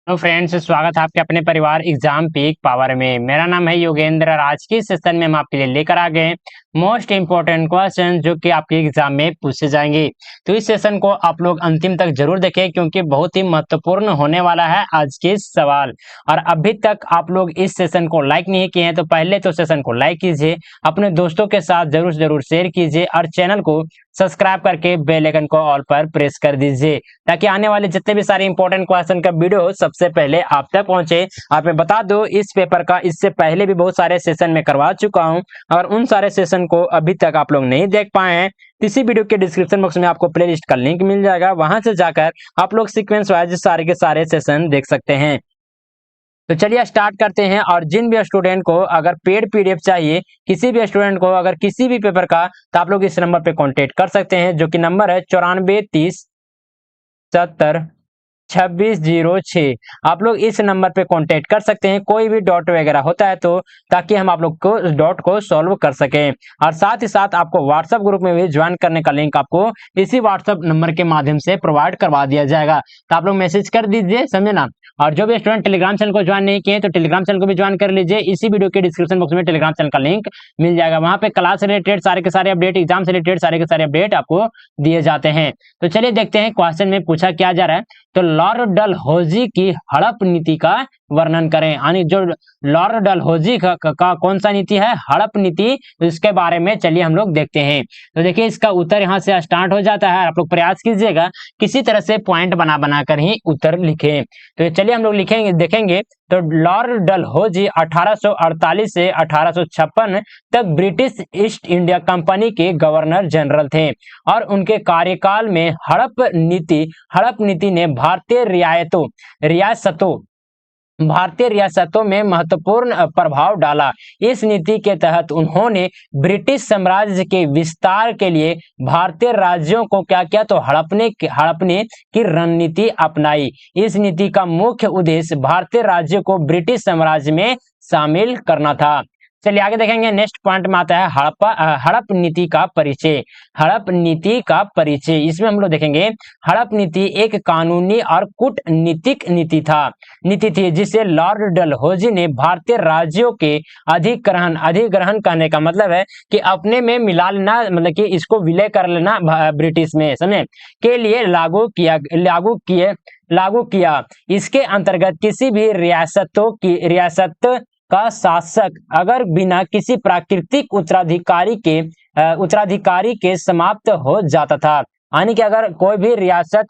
तो फ्रेंड्स, स्वागत है आपके अपने परिवार एग्जाम पीक पावर में। मेरा नाम है योगेंद्र। आज की सेशन में हम आपके लिए लेकर आ गए मोस्ट इंपोर्टेंट क्वेश्चन जो कि आपके एग्जाम में पूछे जाएंगे। तो इस सेशन को आप लोग अंतिम तक जरूर देखें क्योंकि बहुत ही महत्वपूर्ण होने वाला है आज के सवाल। और अभी तक आप लोग इस सेशन को लाइक नहीं किए हैं तो पहले तो सेशन को लाइक कीजिए, अपने दोस्तों के साथ जरूर जरूर शेयर कीजिए और चैनल को सब्सक्राइब करके बेल आइकन को ऑल पर प्रेस कर दीजिए ताकि आने वाले जितने भी सारे इंपॉर्टेंट क्वेश्चन का वीडियो सबसे पहले आप तक पहुंचे। और मैं बता दूं, इस पेपर का इससे पहले भी बहुत सारे सेशन में करवा चुका हूं और उन सारे सेशन को अभी तक आप लोग नहीं देख पाए हैं। इसी वीडियो के डिस्क्रिप्शन बॉक्स में आपको प्लेलिस्ट का लिंक मिल जाएगा, वहां से जाकर आप लोग सीक्वेंस वाइज सारे के सारे सेशन देख सकते हैं। तो चलिए स्टार्ट करते हैं। और जिन भी स्टूडेंट को अगर पेड पीडीएफ चाहिए, किसी भी स्टूडेंट को अगर किसी भी पेपर का, तो आप लोग इस नंबर पे कांटेक्ट कर सकते हैं जो कि नंबर है 9430702606। आप लोग इस नंबर पे कांटेक्ट कर सकते हैं। कोई भी डॉट वगैरह होता है तो ताकि हम आप लोग को उस डॉट को सॉल्व कर सकें। और साथ ही साथ आपको व्हाट्सएप ग्रुप में भी ज्वाइन करने का लिंक आपको इसी व्हाट्सएप नंबर के माध्यम से प्रोवाइड करवा दिया जाएगा, तो आप लोग मैसेज कर दीजिए, समझे ना। और जो भी स्टूडेंट टेलीग्राम चैनल को ज्वाइन नहीं किए तो टेलीग्राम चैनल को भी ज्वाइन कर लीजिए। इसी वीडियो के डिस्क्रिप्शन बॉक्स में टेलीग्राम चैनल का लिंक मिल जाएगा, वहां पे क्लास से रिलेटेड सारे के सारे अपडेट, एग्जाम से रिलेटेड सारे के सारे अपडेट आपको दिए जाते हैं। तो चलिए देखते हैं क्वेश्चन में पूछा क्या जा रहा है। तो लॉर्ड डलहौजी की हड़प नीति का वर्णन करें। यानी जो लॉर्ड डलहौजी का कौन सा नीति है, हड़प नीति, इसके बारे में चलिए हम लोग देखते हैं। तो देखिए इसका उत्तर यहाँ से स्टार्ट हो जाता है। आप लोग प्रयास कीजिएगा किसी तरह से पॉइंट बना बना कर ही उत्तर लिखें। तो चलिए हम लोग लिखेंगे, देखेंगे। तो लॉर्ड डलहौजी 1848 से 1856 तक ब्रिटिश ईस्ट इंडिया कंपनी के गवर्नर जनरल थे और उनके कार्यकाल में हड़प नीति ने भारतीय रियासतों में महत्वपूर्ण प्रभाव डाला। इस नीति के तहत उन्होंने ब्रिटिश साम्राज्य के विस्तार के लिए भारतीय राज्यों को क्या किया, तो हड़पने की रणनीति अपनाई। इस नीति का मुख्य उद्देश्य भारतीय राज्यों को ब्रिटिश साम्राज्य में शामिल करना था। चलिए आगे देखेंगे। नेक्स्ट पॉइंट में आता है हड़प नीति का परिचय। हड़प नीति का परिचय, इसमें हम लोग देखेंगे हड़प नीति एक कानूनी और कूटनीतिक नीति थी जिसे लॉर्ड डलहौजी ने भारतीय राज्यों के अधिग्रहण कहने का मतलब है कि अपने में मिला लेना, मतलब कि इसको विलय कर लेना ब्रिटिश में, समझे, के लिए लागू किया। इसके अंतर्गत किसी भी रियासत का शासक अगर बिना किसी प्राकृतिक उत्तराधिकारी के समाप्त हो जाता था। यानी कि अगर कोई भी रियासत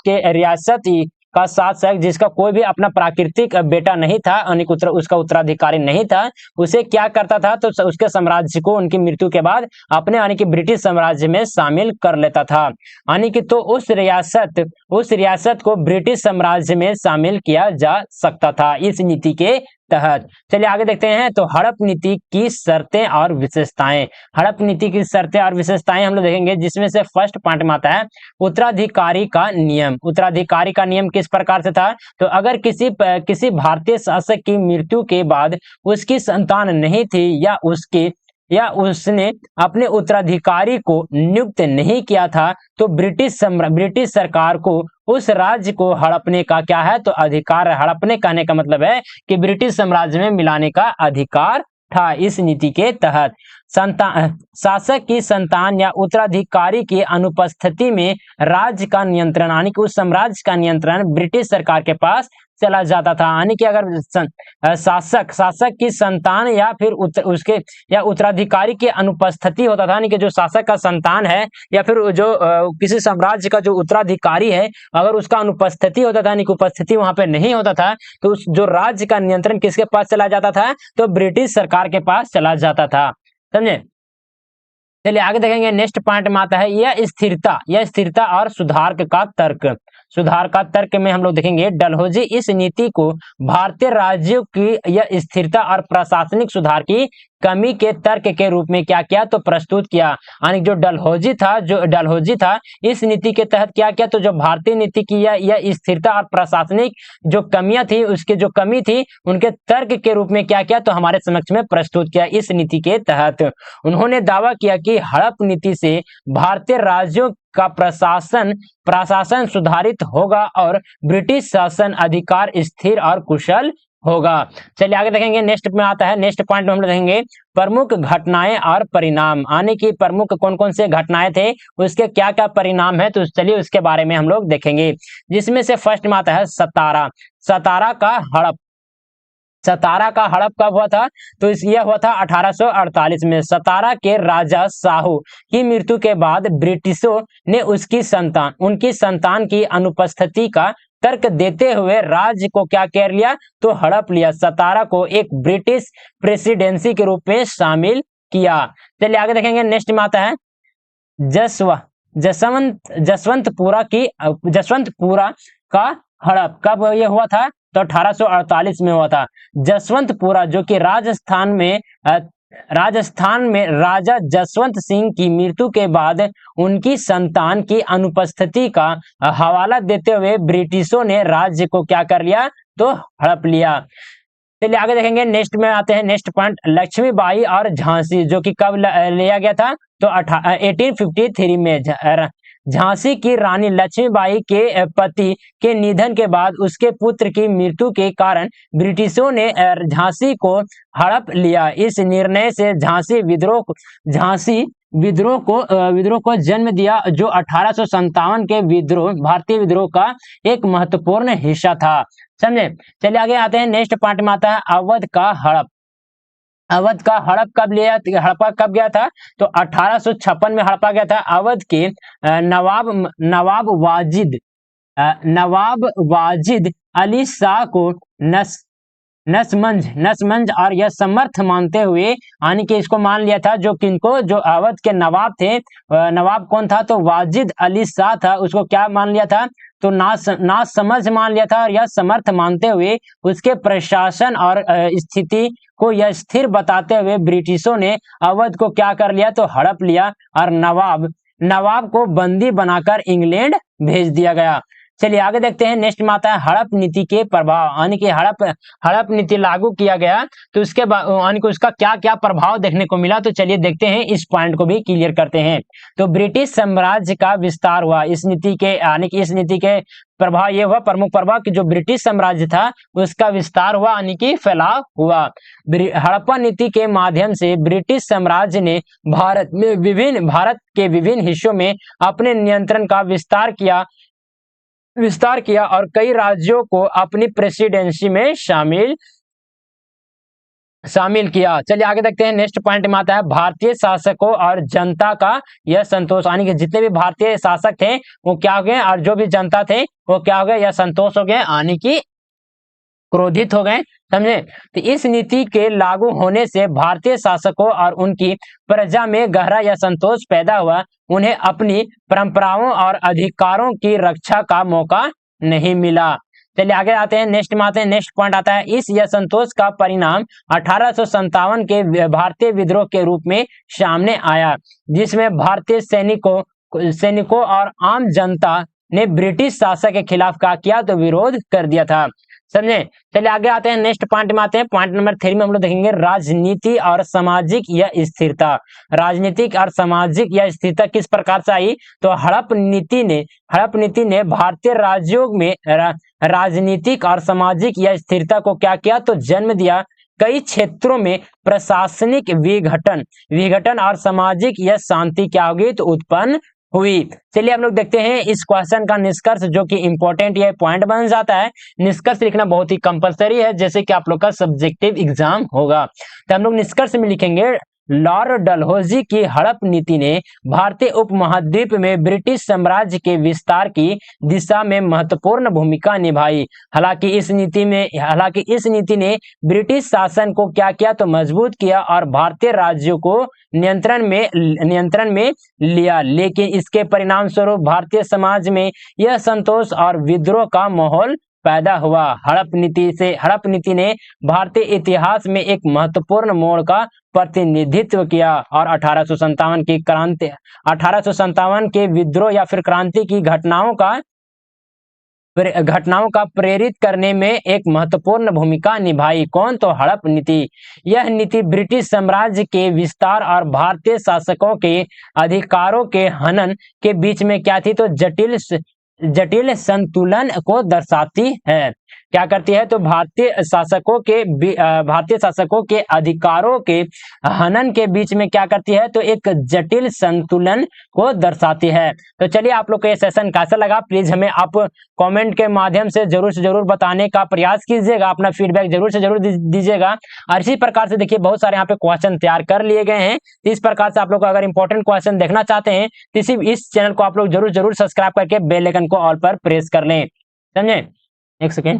का शासक जिसका कोई भी अपना प्राकृतिक बेटा नहीं था, यानी उसका उत्तराधिकारी नहीं था, उसे क्या करता था, तो उसके साम्राज्य को उनकी मृत्यु के बाद अपने यानी कि ब्रिटिश साम्राज्य में शामिल कर लेता था। यानी कि तो उस रियासत को ब्रिटिश साम्राज्य में शामिल किया जा सकता था इस नीति के तहत। चलिए आगे देखते हैं। तो हड़प नीति की शर्तें और विशेषताएं। हड़प नीति की शर्तें और विशेषताएं हम लोग देखेंगे, जिसमें से फर्स्ट पॉइंट में आता है उत्तराधिकारी का नियम। उत्तराधिकारी का नियम किस प्रकार से था, तो अगर किसी भारतीय शासक की मृत्यु के बाद उसकी संतान नहीं थी या उसने अपने उत्तराधिकारी को नियुक्त नहीं किया था, तो ब्रिटिश सरकार को उस राज्य को हड़पने का क्या है, तो अधिकार। हड़पने कहने का मतलब है कि ब्रिटिश साम्राज्य में मिलाने का अधिकार था इस नीति के तहत। शासक की संतान या उत्तराधिकारी की अनुपस्थिति में राज्य का नियंत्रण, यानी कि उस साम्राज्य का नियंत्रण ब्रिटिश सरकार के पास चला जाता था। यानी कि अगर शासक की संतान या फिर उत्तराधिकारी की अनुपस्थिति होता था, यानी कि जो शासक का संतान है या फिर जो किसी साम्राज्य का जो उत्तराधिकारी है, अगर उसका अनुपस्थिति होता था, यानी कि उपस्थिति वहां पे नहीं होता था, तो उस जो राज्य का नियंत्रण किसके पास चला जाता था, तो ब्रिटिश सरकार के पास चला जाता था, समझे। चलिए आगे देखेंगे। नेक्स्ट पॉइंट में आता है यह स्थिरता और सुधार का तर्क में हम लोग देखेंगे डलहौजी इस नीति को भारतीय राज्यों की यह स्थिरता और प्रशासनिक सुधार की कमी के तर्क के रूप में क्या किया तो प्रस्तुत किया। यानी जो डलहौजी था इस नीति के तहत क्या किया तो जो भारतीय नीति की यह स्थिरता और प्रशासनिक जो कमियां थी उसके जो कमी थी उनके तर्क के रूप में क्या किया तो हमारे समक्ष में प्रस्तुत किया। इस नीति के तहत उन्होंने दावा किया कि हड़प नीति से भारतीय राज्यों का प्रशासन सुधारित होगा और ब्रिटिश शासन अधिकार स्थिर और कुशल होगा। चलिए आगे देखेंगे। नेक्स्ट में आता है, नेक्स्ट पॉइंट में हम लोग देखेंगे प्रमुख घटनाएं और परिणाम, यानी कि प्रमुख कौन कौन से घटनाएं थे उसके क्या क्या परिणाम है, तो चलिए उसके बारे में हम लोग देखेंगे। जिसमें से फर्स्ट में आता है सतारा का हड़प। सतारा का हड़प कब हुआ था तो यह हुआ था 1848 में। सतारा के राजा साहू की मृत्यु के बाद ब्रिटिशों ने उनकी संतान की अनुपस्थिति का तर्क देते हुए राज्य को क्या कर लिया तो हड़प लिया। सतारा को एक ब्रिटिश प्रेसिडेंसी के रूप में शामिल किया। चलिए आगे देखेंगे। नेक्स्ट में आता है जसवंतपुरा का हड़प। कब यह हुआ था तो 1848 में हुआ था। जसवंतपुरा जो कि राजस्थान में राजा जसवंत सिंह की मृत्यु के बाद उनकी संतान की अनुपस्थिति का हवाला देते हुए ब्रिटिशों ने राज्य को क्या कर लिया तो हड़प लिया। चलिए आगे देखेंगे। नेक्स्ट में आते हैं, नेक्स्ट पॉइंट लक्ष्मीबाई और झांसी, जो कि कब लिया गया था तो 1853 में। झांसी की रानी लक्ष्मीबाई के पति के निधन के बाद उसके पुत्र की मृत्यु के कारण ब्रिटिशों ने झांसी को हड़प लिया। इस निर्णय से झांसी विद्रोह को जन्म दिया, जो 1857 के भारतीय विद्रोह का एक महत्वपूर्ण हिस्सा था। समझे। चलिए आगे आते हैं। नेक्स्ट पार्ट में आता है अवध का हड़प। अवध का हड़प हड़पा कब गया था तो 1856 में हड़पा गया था। अवध के नवाब वाजिद अली शाह को नसमंज और यह समर्थ मानते हुए, यानी कि इसको मान लिया था जो अवध के नवाब थे। नवाब कौन था तो वाजिद अली शाह था, उसको क्या मान लिया था तो ना समझ मान लिया था और यह समर्थ मानते हुए उसके प्रशासन और स्थिति को यह स्थिर बताते हुए ब्रिटिशों ने अवध को क्या कर लिया तो हड़प लिया और नवाब को बंदी बनाकर इंग्लैंड भेज दिया गया। चलिए आगे देखते हैं। नेक्स्ट में आता है हड़प नीति के प्रभाव, यानी कि हड़प नीति लागू किया गया तो उसके बाद यानी कि उसका क्या क्या प्रभाव देखने को मिला, तो चलिए देखते हैं, इस पॉइंट को भी क्लियर करते हैं। तो ब्रिटिश साम्राज्य का विस्तार हुआ इस नीति के, यानी कि इस नीति के प्रभाव ये हुआ, प्रमुख प्रभाव कि जो ब्रिटिश साम्राज्य था उसका विस्तार हुआ, यानी कि फैलाव हुआ। हड़प्पा नीति के माध्यम से ब्रिटिश साम्राज्य ने भारत के विभिन्न हिस्सों में अपने नियंत्रण का विस्तार किया और कई राज्यों को अपनी प्रेसिडेंसी में शामिल किया। चलिए आगे देखते हैं। नेक्स्ट पॉइंट में आता है भारतीय शासकों और जनता का यह संतोष, यानी कि जितने भी भारतीय शासक थे वो क्या हो गए और जो भी जनता थे वो क्या हो गए यह संतोष हो गए, यानी कि क्रोधित हो गए। समझे। तो इस नीति के लागू होने से भारतीय शासकों और उनकी प्रजा में गहरा यह संतोष पैदा हुआ। उन्हें अपनी परंपराओं और अधिकारों की रक्षा का मौका नहीं मिला। चलिए आगे आते हैं। नेक्स्ट में आते हैं। नेक्स्ट पॉइंट आता है इस यह संतोष का परिणाम 1857 के भारतीय विद्रोह के रूप में सामने आया, जिसमें भारतीय सैनिकों और आम जनता ने ब्रिटिश शासक के खिलाफ क्या किया तो विरोध कर दिया था। समझे। चलिए आगे आते हैं। नेक्स्ट पॉइंट में आते हैं। पॉइंट नंबर 3 में हम लोग देखेंगे राजनीति और सामाजिक या स्थिरता। राजनीतिक और सामाजिक या स्थिरता किस प्रकार से आई तो हड़प नीति ने भारतीय राज्यों में राजनीतिक और सामाजिक या स्थिरता को क्या किया तो जन्म दिया। कई क्षेत्रों में प्रशासनिक विघटन और सामाजिक या शांति क्या होगी तो उत्पन्न हुई। चलिए हम लोग देखते हैं इस क्वेश्चन का निष्कर्ष, जो कि इंपॉर्टेंट ये पॉइंट बन जाता है। निष्कर्ष लिखना बहुत ही कंपलसरी है, जैसे कि आप लोग का सब्जेक्टिव एग्जाम होगा। तो हम लोग निष्कर्ष में लिखेंगे लॉर्ड डलहौजी की हड़प नीति ने भारतीय उपमहाद्वीप में ब्रिटिश साम्राज्य के विस्तार की दिशा में महत्वपूर्ण भूमिका निभाई। हालांकि इस नीति ने ब्रिटिश शासन को क्या किया तो मजबूत किया और भारतीय राज्यों को नियंत्रण में लिया, लेकिन इसके परिणाम स्वरूप भारतीय समाज में यह संतोष और विद्रोह का माहौल पैदा हुआ। हड़प नीति ने भारतीय इतिहास में एक महत्वपूर्ण मोड़ का प्रतिनिधित्व किया और 1857 के विद्रोह या फिर क्रांति की घटनाओं का प्रेरित करने में एक महत्वपूर्ण भूमिका निभाई। कौन? तो हड़प नीति। यह नीति ब्रिटिश साम्राज्य के विस्तार और भारतीय शासकों के अधिकारों के हनन के बीच में क्या थी? तो जटिल संतुलन को दर्शाती है। क्या करती है? तो भारतीय शासकों के अधिकारों के हनन के बीच में क्या करती है? तो एक जटिल संतुलन को दर्शाती है। तो चलिए, आप लोग को ये सेशन कैसा लगा प्लीज हमें आप कमेंट के माध्यम से जरूर बताने का प्रयास कीजिएगा। अपना फीडबैक जरूर से जरूर दीजिएगा। और इसी प्रकार से देखिए, बहुत सारे यहाँ पे क्वेश्चन तैयार कर लिए गए हैं। इस प्रकार से आप लोग अगर इंपॉर्टेंट क्वेश्चन देखना चाहते हैं तो इस चैनल को आप लोग जरूर सब्सक्राइब करके बेल आइकन को ऑल पर प्रेस कर लें। समझे? एक सेकेंड,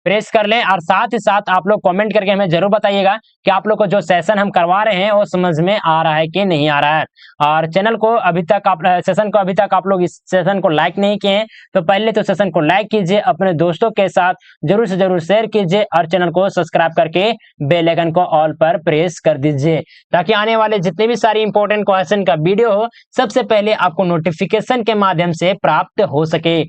प्रेस कर लें। और साथ ही साथ आप लोग कमेंट करके हमें जरूर बताइएगा कि आप लोग को जो सेशन हम करवा रहे हैं वो समझ में आ रहा है कि नहीं आ रहा है। और सेशन को अभी तक आप लोग इस सेशन को लाइक नहीं किए हैं तो पहले तो सेशन को लाइक कीजिए, अपने दोस्तों के साथ जरूर से जरूर शेयर कीजिए और चैनल को सब्सक्राइब करके बेल आइकन को ऑल पर प्रेस कर दीजिए, ताकि आने वाले जितने भी सारी इंपॉर्टेंट क्वेश्चन का वीडियो हो सबसे पहले आपको नोटिफिकेशन के माध्यम से प्राप्त हो सके।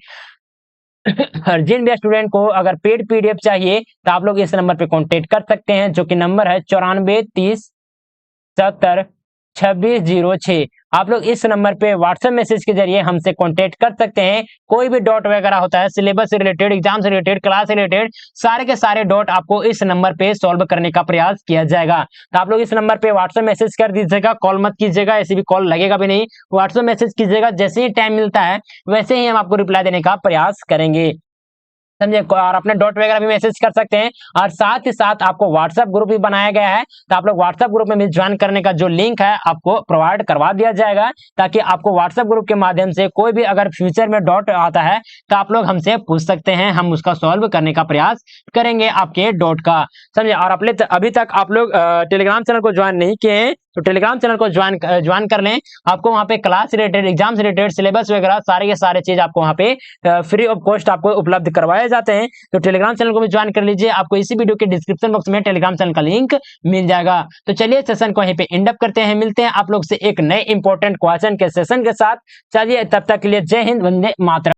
और जिन भी स्टूडेंट को अगर पेड पीडीएफ चाहिए तो आप लोग इस नंबर पे कांटेक्ट कर सकते हैं, जो कि नंबर है 9430702606। आप लोग इस नंबर पे व्हाट्सएप मैसेज के जरिए हमसे कांटेक्ट कर सकते हैं। कोई भी डॉट वगैरह होता है, सिलेबस से रिलेटेड, एग्जाम से रिलेटेड, क्लास से रिलेटेड, सारे के सारे डॉट आपको इस नंबर पे सॉल्व करने का प्रयास किया जाएगा। तो आप लोग इस नंबर पे व्हाट्सएप मैसेज कर दीजिएगा, कॉल मत कीजिएगा, ऐसे भी कॉल लगेगा भी नहीं। व्हाट्सएप मैसेज कीजिएगा, जैसे ही टाइम मिलता है वैसे ही हम आपको रिप्लाई देने का प्रयास करेंगे। समझे? और अपने डॉट वगैरह भी मैसेज कर सकते हैं। और साथ ही साथ आपको व्हाट्सएप ग्रुप भी बनाया गया है, तो आप लोग व्हाट्सएप ग्रुप में भी ज्वाइन करने का जो लिंक है आपको प्रोवाइड करवा दिया जाएगा, ताकि आपको व्हाट्सएप ग्रुप के माध्यम से कोई भी अगर फ्यूचर में डॉट आता है तो आप लोग हमसे पूछ सकते हैं, हम उसका सॉल्व करने का प्रयास करेंगे आपके डॉट का। समझे? और अभी तक आप लोग टेलीग्राम चैनल को ज्वाइन नहीं किए हैं तो टेलीग्राम चैनल को ज्वाइन कर लें। आपको वहाँ पे क्लास से रिलेटेड, एग्जाम से रिलेटेड, सिलेबस वगैरह सारे के सारे चीज आपको वहाँ पे फ्री ऑफ कॉस्ट आपको उपलब्ध करवाए जाते हैं। तो टेलीग्राम चैनल को भी ज्वाइन कर लीजिए, आपको इसी वीडियो के डिस्क्रिप्शन बॉक्स में टेलीग्राम चैनल का लिंक मिल जाएगा। तो चलिए सेशन को यहीं पे एंड अप करते हैं, मिलते हैं आप लोग से एक नए इंपॉर्टेंट क्वेश्चन के सेशन के साथ। चलिए तब तक के लिए जय हिंद, वंदे मातरम।